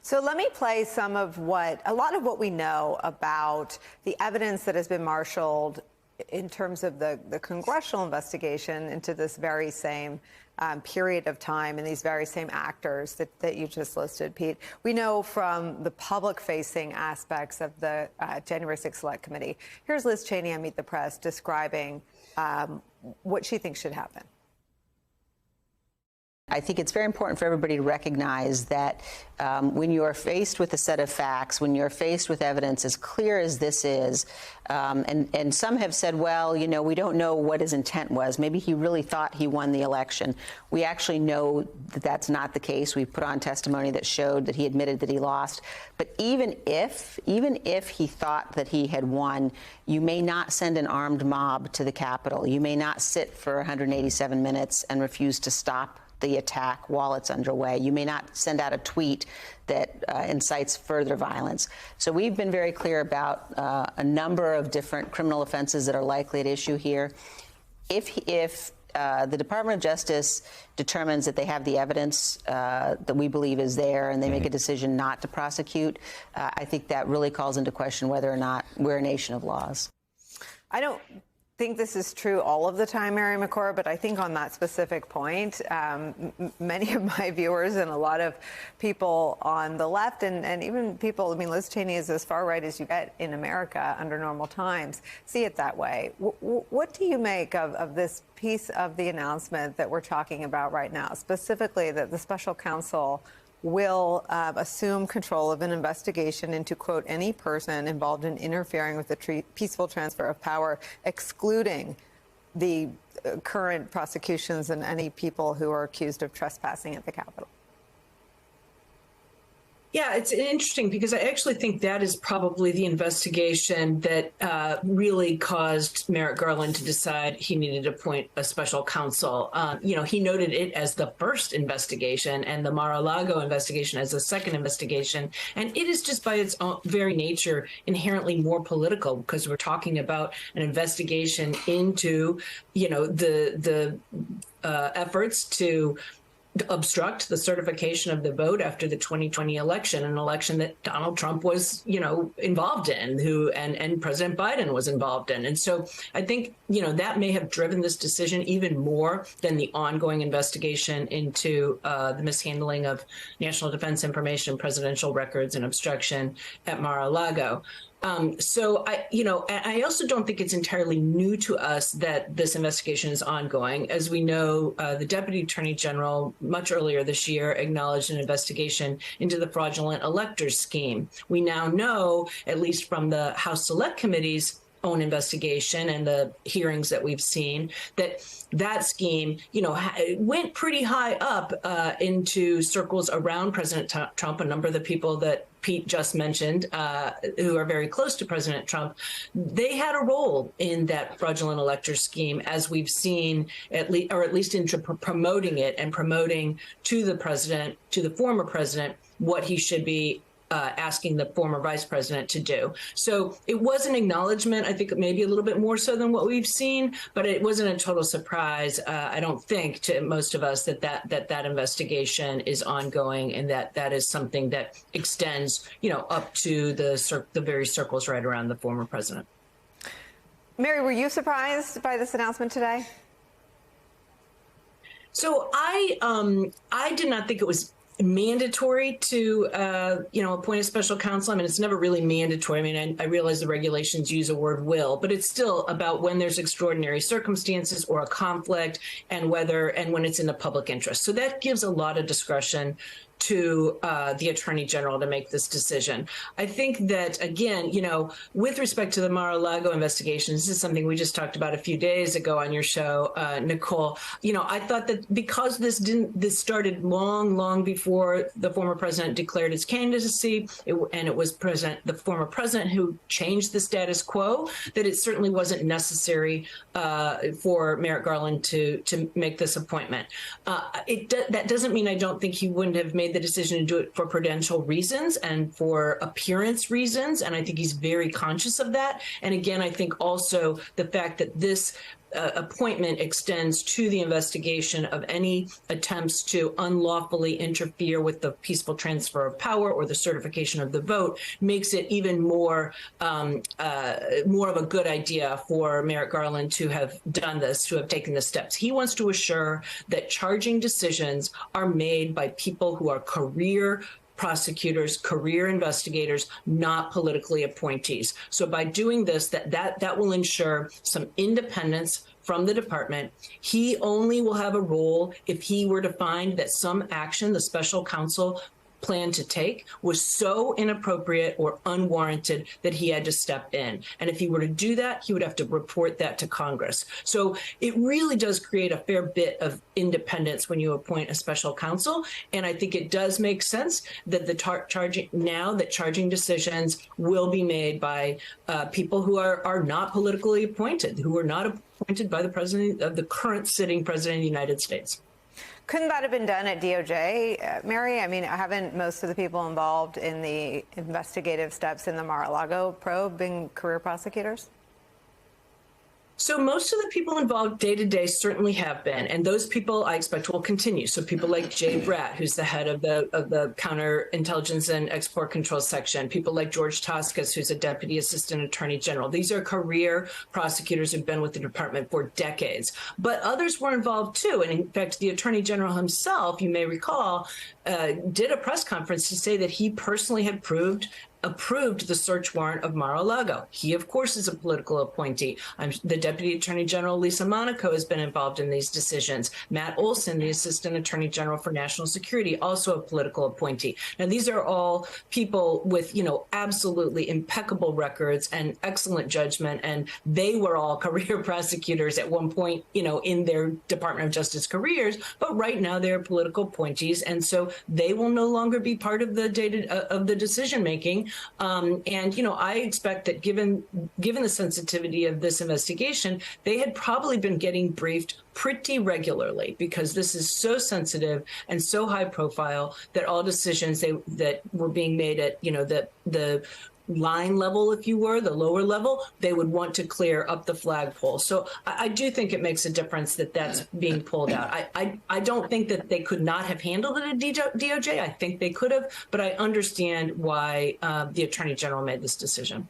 So let me play a lot of what we know about the evidence that has been marshaled in terms of the congressional investigation into this very same period of time and these very same actors that you just listed, Pete. We know from the public-facing aspects of the January 6th Select Committee. Here's Liz Cheney on Meet the Press describing what she thinks should happen. I think it's very important for everybody to recognize that when you are faced with a set of facts, when you're faced with evidence as clear as this is, and some have said, well, you know, we don't know what his intent was. Maybe he really thought he won the election. We actually know that that's not the case. We put on testimony that showed that he admitted that he lost. But even if he thought that he had won, you may not send an armed mob to the Capitol. You may not sit for 187 minutes and refuse to stop the attack while it's underway. You may not send out a tweet that incites further violence. So we've been very clear about a number of different criminal offenses that are likely at issue here. If the Department of Justice determines that they have the evidence that we believe is there and they make a decision not to prosecute, I think that really calls into question whether or not we're a nation of laws. I don't think this is true all of the time, Mary McCord, but I think on that specific point, many of my viewers and a lot of people on the left and even people, I mean, Liz Cheney is as far right as you get in America under normal times, see it that way. What do you make of this piece of the announcement that we're talking about right now, specifically that the special counsel will assume control of an investigation into, quote, any person involved in interfering with the peaceful transfer of power, excluding the current prosecutions and any people who are accused of trespassing at the Capitol? Yeah, it's interesting because I actually think that is probably the investigation that really caused Merrick Garland to decide he needed to appoint a special counsel. You know, he noted it as the first investigation and the Mar-a-Lago investigation as the second investigation. And it is just by its own very nature inherently more political because we're talking about an investigation into, you know, the efforts to obstruct the certification of the vote after the 2020 election, an election that Donald Trump was, you know, involved in, and President Biden was involved in. And so I think, you know, that may have driven this decision even more than the ongoing investigation into the mishandling of national defense information, presidential records, and obstruction at Mar-a-Lago. So I also don't think it's entirely new to us that this investigation is ongoing. As we know, the Deputy Attorney General much earlier this year acknowledged an investigation into the fraudulent electors scheme. We now know, at least from the House Select Committee's own investigation and the hearings that we've seen, that scheme, you know, went pretty high up into circles around President Trump. A number of the people that Pete just mentioned, who are very close to President Trump, they had a role in that fraudulent electors scheme, as we've seen, at least into promoting it and promoting to the president, to the former president, what he should be asking the former vice president to do. So it was an acknowledgement, I think maybe a little bit more so than what we've seen, but it wasn't a total surprise, I don't think, to most of us that investigation is ongoing and that is something that extends, you know, up to the very circles right around the former president. Mary, were you surprised by this announcement today? So I did not think it was mandatory to, appoint a special counsel. I mean, it's never really mandatory. I mean, I realize the regulations use a word will, but it's still about when there's extraordinary circumstances or a conflict and when it's in the public interest. So that gives a lot of discretion to the Attorney General to make this decision. I think that, again, you know, with respect to the Mar-a-Lago investigation, this is something we just talked about a few days ago on your show, Nicole. You know, I thought that because this started long before the former president declared his candidacy, and it was the former president who changed the status quo, that it certainly wasn't necessary for Merrick Garland to make this appointment. That doesn't mean I don't think he wouldn't have made the decision to do it for prudential reasons and for appearance reasons. And I think he's very conscious of that. And again, I think also the fact that this appointment extends to the investigation of any attempts to unlawfully interfere with the peaceful transfer of power or the certification of the vote makes it even more of a good idea for Merrick Garland to have done this, to have taken the steps. He wants to assure that charging decisions are made by people who are career prosecutors, career investigators, not politically appointees. So by doing this, that will ensure some independence from the department. He only will have a role if he were to find that some action the special counsel planned to take was so inappropriate or unwarranted that he had to step in. And if he were to do that, he would have to report that to Congress. So it really does create a fair bit of independence when you appoint a special counsel. And I think it does make sense that the charging decisions will be made by people who are not politically appointed, who are not appointed by the president of the current sitting president of the United States. Couldn't that have been done at DOJ, Mary? I mean, haven't most of the people involved in the investigative steps in the Mar-a-Lago probe been career prosecutors? So most of the people involved day to day certainly have been, and those people I expect will continue. So people like Jay Bratt, who's the head of the Counterintelligence and Export Control Section, people like George Toscas, who's a Deputy Assistant Attorney General. These are career prosecutors who've been with the department for decades. But others were involved too, and in fact, the Attorney General himself, you may recall, did a press conference to say that he personally had approved the search warrant of Mar-a-Lago. He, of course, is a political appointee. The Deputy Attorney General, Lisa Monaco, has been involved in these decisions. Matt Olson, the Assistant Attorney General for National Security, also a political appointee. Now, these are all people with, absolutely impeccable records and excellent judgment, and they were all career prosecutors at one point, in their Department of Justice careers, but right now they're political appointees, and so they will no longer be part of the decision-making. I expect that given the sensitivity of this investigation, they had probably been getting briefed pretty regularly because this is so sensitive and so high profile that all decisions that were being made at, the line level, if you were, the lower level, they would want to clear up the flagpole. So I do think it makes a difference that that's being pulled out. I don't think that they could not have handled it at DOJ. I think they could have, but I understand why the Attorney General made this decision.